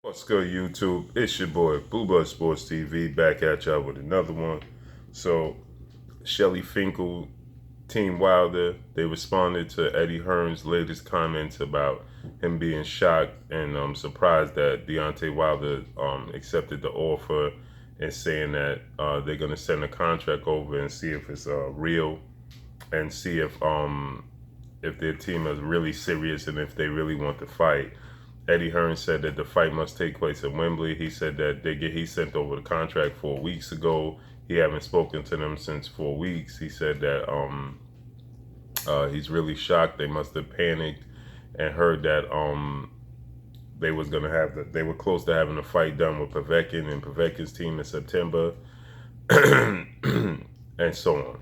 What's good, YouTube? It's your boy, Boo Sports TV, back at y'all with another one. So, Shelly Finkel, Team Wilder, they responded to Eddie Hearn's latest comments about him being shocked and surprised that Deontay Wilder accepted the offer, and saying that they're going to send a contract over and see if it's real, and see if their team is really serious and if they really want to fight. Eddie Hearn said that the fight must take place at Wembley. He said that he sent over the contract 4 weeks ago. He haven't spoken to them since 4 weeks. He said that he's really shocked. They must have panicked and heard that they were close to having a fight done with Povetkin and Povetkin's team in September, and so on.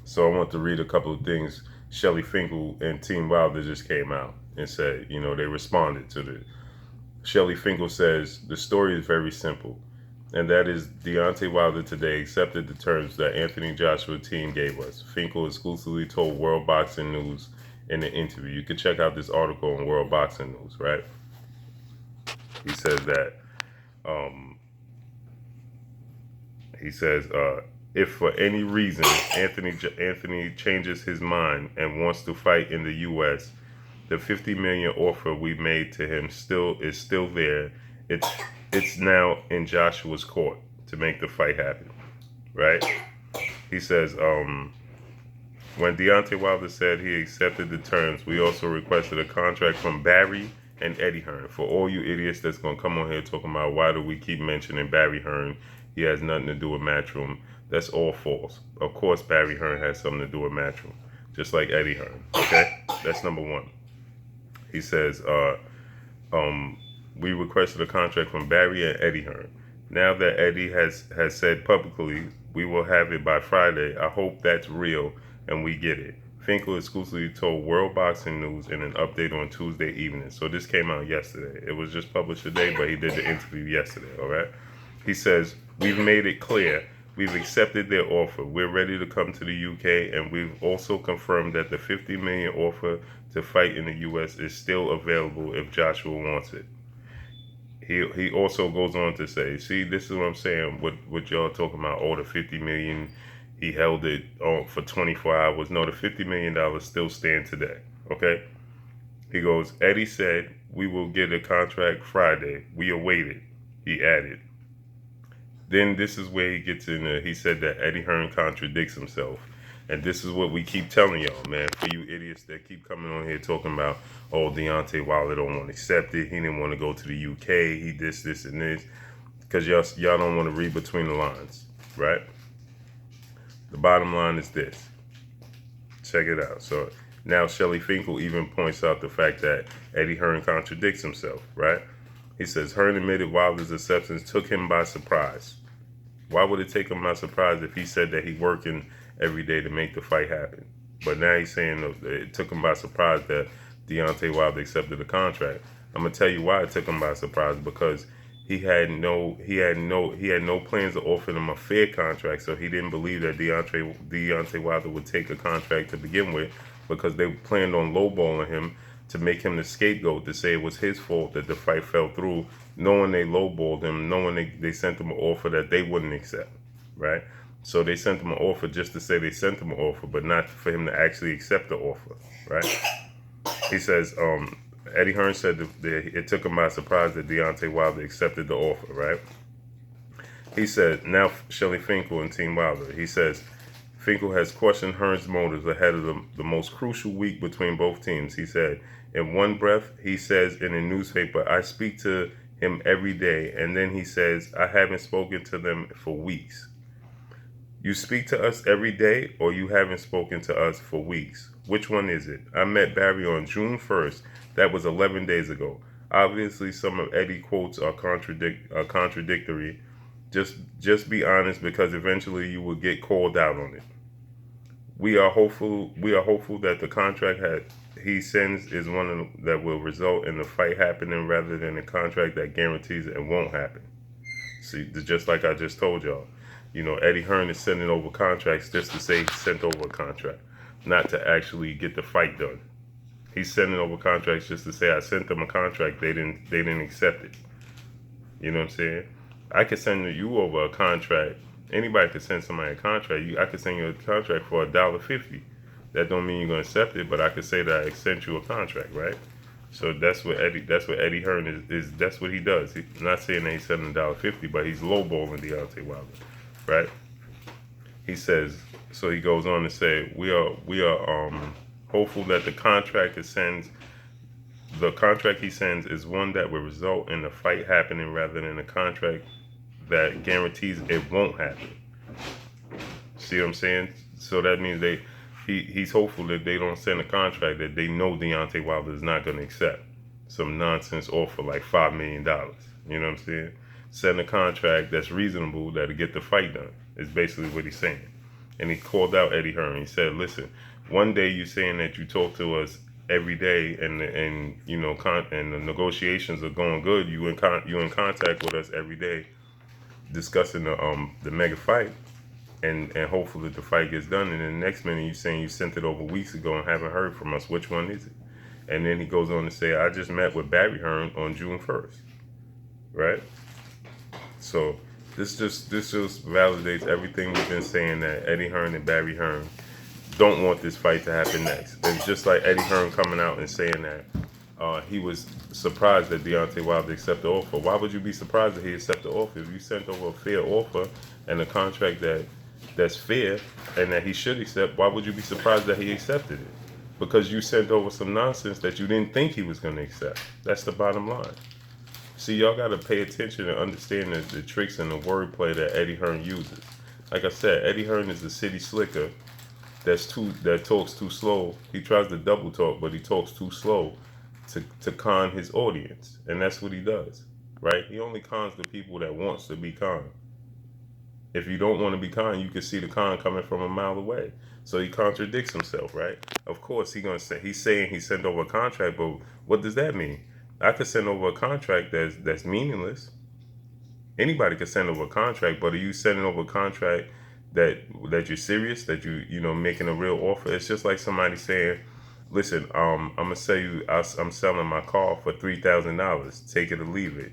So I want to read a couple of things. Shelly Finkel and Team Wilder just came out and said, they responded to the. Shelly Finkel says, the story is very simple, and that is Deontay Wilder today accepted the terms that Anthony Joshua team gave us. Finkel exclusively told World Boxing News in an interview. You can check out this article on World Boxing News, right? He says that, if for any reason Anthony changes his mind and wants to fight in the U.S., the $50 million offer we made to him is still there. It's now in Joshua's court to make the fight happen, right? He says, when Deontay Wilder said he accepted the terms, we also requested a contract from Barry and Eddie Hearn. For all you idiots that's gonna come on here talking about why do we keep mentioning Barry Hearn, he has nothing to do with Matchroom. That's all false. Of course, Barry Hearn has something to do with Matchroom, just like Eddie Hearn. Okay, that's number one. He says, we requested a contract from Barry and Eddie Hearn. Now that Eddie has said publicly we will have it by Friday, I hope that's real and we get it. Finkel exclusively told World Boxing News in an update on Tuesday evening. So this came out yesterday. It was just published today, but he did the interview yesterday, all right? He says, we've made it clear. We've accepted their offer. We're ready to come to the UK, and we've also confirmed that the $50 million offer to fight in the US is still available if Joshua wants it. He also goes on to say, see, this is what I'm saying, what y'all talking about, the $50 million, he held it for 24 hours. No, the $50 million still stand today, okay? He goes, Eddie said, we will get a contract Friday. We await it, he added. Then this is where he gets in there. He said that Eddie Hearn contradicts himself. And this is what we keep telling y'all, man. For you idiots that keep coming on here talking about, Deontay Wilder don't want to accept it. He didn't want to go to the UK. He this, and this. Because y'all don't want to read between the lines, right? The bottom line is this. Check it out. So now Shelly Finkel even points out the fact that Eddie Hearn contradicts himself, right? He says, Hearn admitted Wilder's acceptance took him by surprise. Why would it take him by surprise if he said that he's working every day to make the fight happen? But now he's saying it took him by surprise that Deontay Wilder accepted the contract. I'm gonna tell you why it took him by surprise, because he had no plans to offer him a fair contract, so he didn't believe that Deontay Wilder would take a contract to begin with, because they planned on lowballing him to make him the scapegoat, to say it was his fault that the fight fell through, knowing they lowballed him, knowing they sent him an offer that they wouldn't accept, right? So they sent him an offer just to say they sent him an offer, but not for him to actually accept the offer, right? He says, Eddie Hearn said that it took him by surprise that Deontay Wilder accepted the offer, right? He said, now Shelly Finkel and Team Wilder, he says, Finkel has questioned Hearn's motives ahead of the most crucial week between both teams. He said, in one breath, he says in a newspaper, I speak to him every day. And then he says, I haven't spoken to them for weeks. You speak to us every day, or you haven't spoken to us for weeks? Which one is it? I met Barry on June 1st. That was 11 days ago. Obviously, some of Eddie quotes are contradictory. Just be honest, because eventually you will get called out on it. We are hopeful that the contract he sends is one that will result in the fight happening, rather than a contract that guarantees it won't happen. See, just like I just told y'all, Eddie Hearn is sending over contracts just to say he sent over a contract, not to actually get the fight done. He's sending over contracts just to say I sent them a contract. They didn't accept it. You know what I'm saying? I could send you over a contract. Anybody could send somebody a contract. I could send you a contract for $1.50. That don't mean you're gonna accept it, but I could say that I sent you a contract, right? So that's what Eddie Hearn is that's what he does. I'm not saying that he's selling $1.50, but he's lowballing Deontay Wilder, right? He says, so he goes on to say, we are hopeful that the contract he sends is one that will result in the fight happening rather than a contract that guarantees it won't happen. See what I'm saying? So that means he's hopeful that they don't send a contract that they know Deontay Wilder is not going to accept. Some nonsense offer like $5 million. You know what I'm saying? Send a contract that's reasonable that'll get the fight done. Is basically what he's saying. And he called out Eddie Hearn. He said, "Listen, one day you're saying that you talk to us every day, and you know, and the negotiations are going good. You in contact with us every day, discussing the mega fight, and hopefully the fight gets done. And then the next minute you saying you sent it over weeks ago and haven't heard from us. Which one is it?" And then he goes on to say, "I just met with Barry Hearn on June 1st, right?" So this just validates everything we've been saying, that Eddie Hearn and Barry Hearn don't want this fight to happen next. It's just like Eddie Hearn coming out and saying that he was surprised that Deontay Wilder accepted the offer. Why would you be surprised that he accepted the offer? If you sent over a fair offer and a contract that's fair and that he should accept, why would you be surprised that he accepted it? Because you sent over some nonsense that you didn't think he was going to accept. That's the bottom line. See, y'all got to pay attention and understand the tricks and the wordplay that Eddie Hearn uses. Like I said, Eddie Hearn is a city slicker that talks too slow. He tries to double talk, but he talks too slow to con his audience, and that's what he does, right? He only cons the people that wants to be con. If you don't want to be con, you can see the con coming from a mile away. So he contradicts himself, right? Of course, he's saying he sent over a contract, but what does that mean? I could send over a contract that's meaningless. Anybody could send over a contract, but are you sending over a contract that you're serious, that you know making a real offer? It's just like somebody saying, "Listen, I'm gonna sell you. I'm selling my car for $3,000. Take it or leave it,"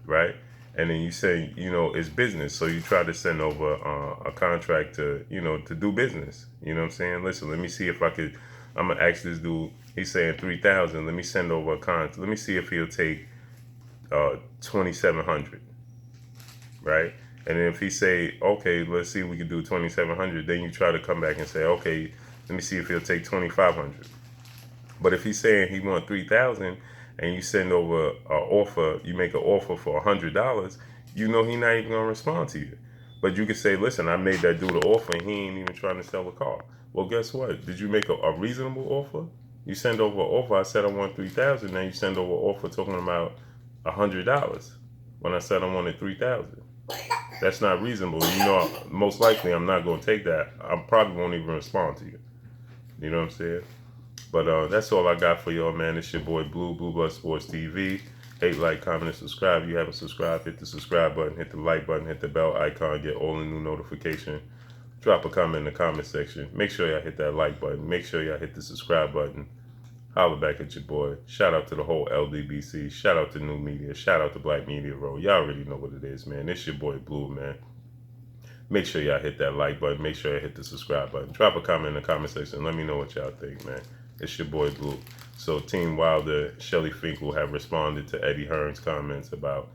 right? And then you say, you know, it's business, so you try to send over a contract to do business. You know what I'm saying? Listen, let me see if I could. I'm gonna ask this dude. He's saying 3,000. Let me send over a contract. Let me see if he'll take 2,700, right? And then if he say, okay, let's see if we can do 2,700, then you try to come back and say, okay, let me see if he'll take 2,500. But if he's saying he want 3,000 and you send over an offer, you make an offer for $100, you know he not even gonna respond to you. But you can say, listen, I made that dude an offer and he ain't even trying to sell a car. Well, guess what? Did you make a reasonable offer? You send over an offer. I said I want 3,000. Now you send over an offer talking about $100 when I said I wanted 3,000. That's not reasonable. You know, most likely I'm not going to take that. I probably won't even respond to you. You know what I'm saying? But that's all I got for y'all, man. It's your boy Blue Blood Sports TV. Hate, like, comment, and subscribe. If you haven't subscribed, hit the subscribe button, hit the like button, hit the bell icon, get all the new notification. Drop a comment in the comment section. Make sure y'all hit that like button. Make sure y'all hit the subscribe button. Holler back at your boy. Shout out to the whole LDBC. Shout out to New Media. Shout out to Black Media Row. Y'all already know what it is, man. It's your boy Blue, man. Make sure y'all hit that like button. Make sure y'all hit the subscribe button. Drop a comment in the comment section. Let me know what y'all think, man. It's your boy Blue. So Team Wilder, Shelly Finkel have responded to Eddie Hearn's comments about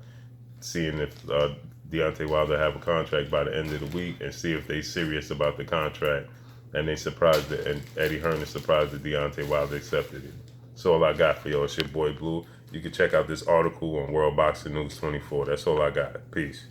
seeing if Deontay Wilder have a contract by the end of the week and see if they serious about the contract. And they surprised it, and Eddie Hearn is surprised that Deontay Wilder accepted it. So all I got for y'all. It's your boy Blue. You can check out this article on World Boxing News 24. That's all I got. Peace.